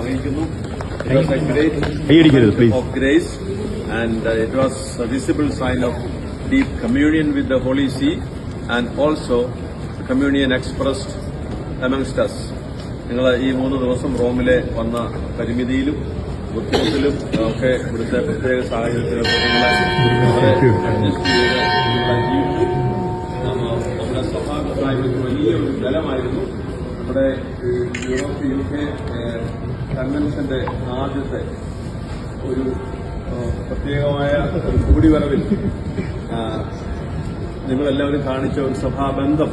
അറിയിക്കുന്നു. It was a great of grace, and it was a visible sign of deep communion with the Holy See, and also communion expressed amongst us. നിങ്ങൾ ഈ 3 ദിവസം റോമിലെ വന്ന പരിമിതിയിലും ബുദ്ധിമുട്ടിലും ഒക്കെ ഇവിടുത്തെ പ്രത്യേക സാഹചര്യത്തിലൊക്കെ നിങ്ങളെ അഡ്ജസ്റ്റ് ചെയ്ത് ജീവിച്ചു. നമ്മുടെ സഭാകൾക്ക് വലിയൊരു ബലമായിരുന്നു. നമ്മുടെ യൂറോപ്പ് UK കൺവെൻഷന്റെ ആദ്യത്തെ ഒരു പ്രത്യേകമായ ഒരു കൂടിവരവിൽ നിങ്ങളെല്ലാവരും കാണിച്ച ഒരു സഭാബന്ധം,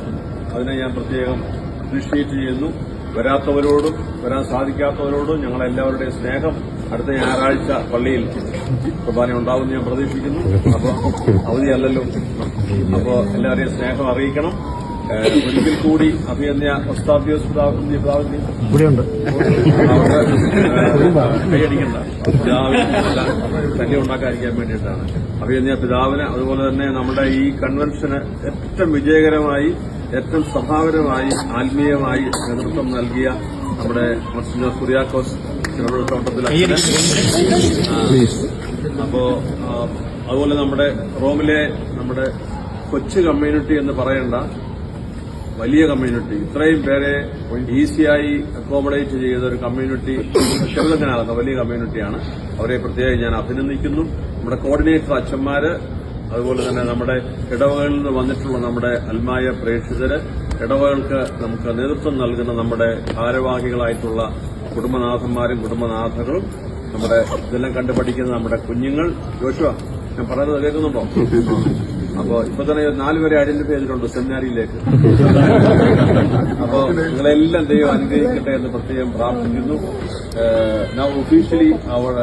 അതിനെ ഞാൻ പ്രത്യേകം അപ്രീഷിയേറ്റ് ചെയ്യുന്നു. വരാത്തവരോടും വരാൻ സാധിക്കാത്തവരോടും ഞങ്ങളെല്ലാവരുടെയും സ്നേഹം അടുത്ത ഞായറാഴ്ച പള്ളിയിൽ കുർബാന ഉണ്ടാവുമെന്ന് ഞാൻ പ്രതീക്ഷിക്കുന്നു. അപ്പോൾ അവധിയല്ലല്ലോ, അപ്പോൾ എല്ലാവരെയും സ്നേഹം അറിയിക്കണം. ഒരിക്കൽ കൂടി അഭിയന്യ ഒസ്താദ്യോസ് പിതാവിന്റെ കൈയടിക്കണ്ട, ശല്യം ഉണ്ടാക്കാതിരിക്കാൻ വേണ്ടിയിട്ടാണ്. അഭിയന്യ പിതാവിന്, അതുപോലെ തന്നെ നമ്മുടെ ഈ കൺവെൻഷന് ഏറ്റവും വിജയകരമായി, ഏറ്റവും സഭാപരമായി, ആത്മീയമായി നേതൃത്വം നൽകിയ നമ്മുടെ മോൺസിഞ്ഞോർ കുര്യാക്കോസ് തിരുവനന്തപുരത്തോട്ടത്തിൽ അപ്പോ അതുപോലെ നമ്മുടെ റോമിലെ നമ്മുടെ കൊച്ചു കമ്മ്യൂണിറ്റി എന്ന് പറയേണ്ട വലിയ കമ്മ്യൂണിറ്റി, ഇത്രയും പേരെ ഈസിയായി അക്കോമഡേറ്റ് ചെയ്ത ഒരു കമ്മ്യൂണിറ്റി ചെറുതങ്ങനാകുന്ന വലിയ കമ്മ്യൂണിറ്റിയാണ്. അവരെ പ്രത്യേകം ഞാൻ അഭിനന്ദിക്കുന്നു. നമ്മുടെ കോർഡിനേറ്റർ അച്ഛന്മാര്, അതുപോലെ തന്നെ നമ്മുടെ ഇടവകളിൽ നിന്ന് വന്നിട്ടുള്ള നമ്മുടെ അൽമായ പ്രേക്ഷിതര്, ഇടവകൾക്ക് നമുക്ക് നേതൃത്വം നൽകുന്ന നമ്മുടെ ഭാരവാഹികളായിട്ടുള്ള കുടുംബനാഥന്മാരും കുടുംബനാഥകളും, നമ്മുടെ ഇതെല്ലാം കണ്ടുപഠിക്കുന്ന നമ്മുടെ കുഞ്ഞുങ്ങൾ. ജോഷുവ, ഞാൻ പറയുന്നത് കേൾക്കുന്നുണ്ടോ? അപ്പോ ഇപ്പൊ തന്നെ 4 പേരെ ഐഡന്റിഫൈ ചെയ്തിട്ടുണ്ട് സെമിനാരിയിലേക്ക്. അപ്പോ നിങ്ങളെല്ലാം ദൈവം അനുഗ്രഹിക്കട്ടെ എന്ന് പ്രത്യേകം പ്രാർത്ഥിക്കുന്നു. Now officially our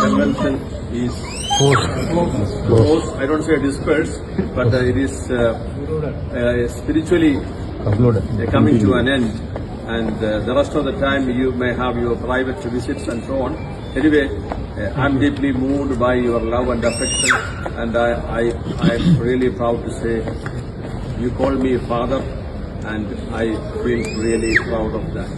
convention is closed. I don't say dispersed, but it is spiritually coming to an end, and the rest of the time you may have your private visits and so on. Anyway, I'm deeply moved by your love and affection, and I am really proud to say you call me father, and I feel really proud of that.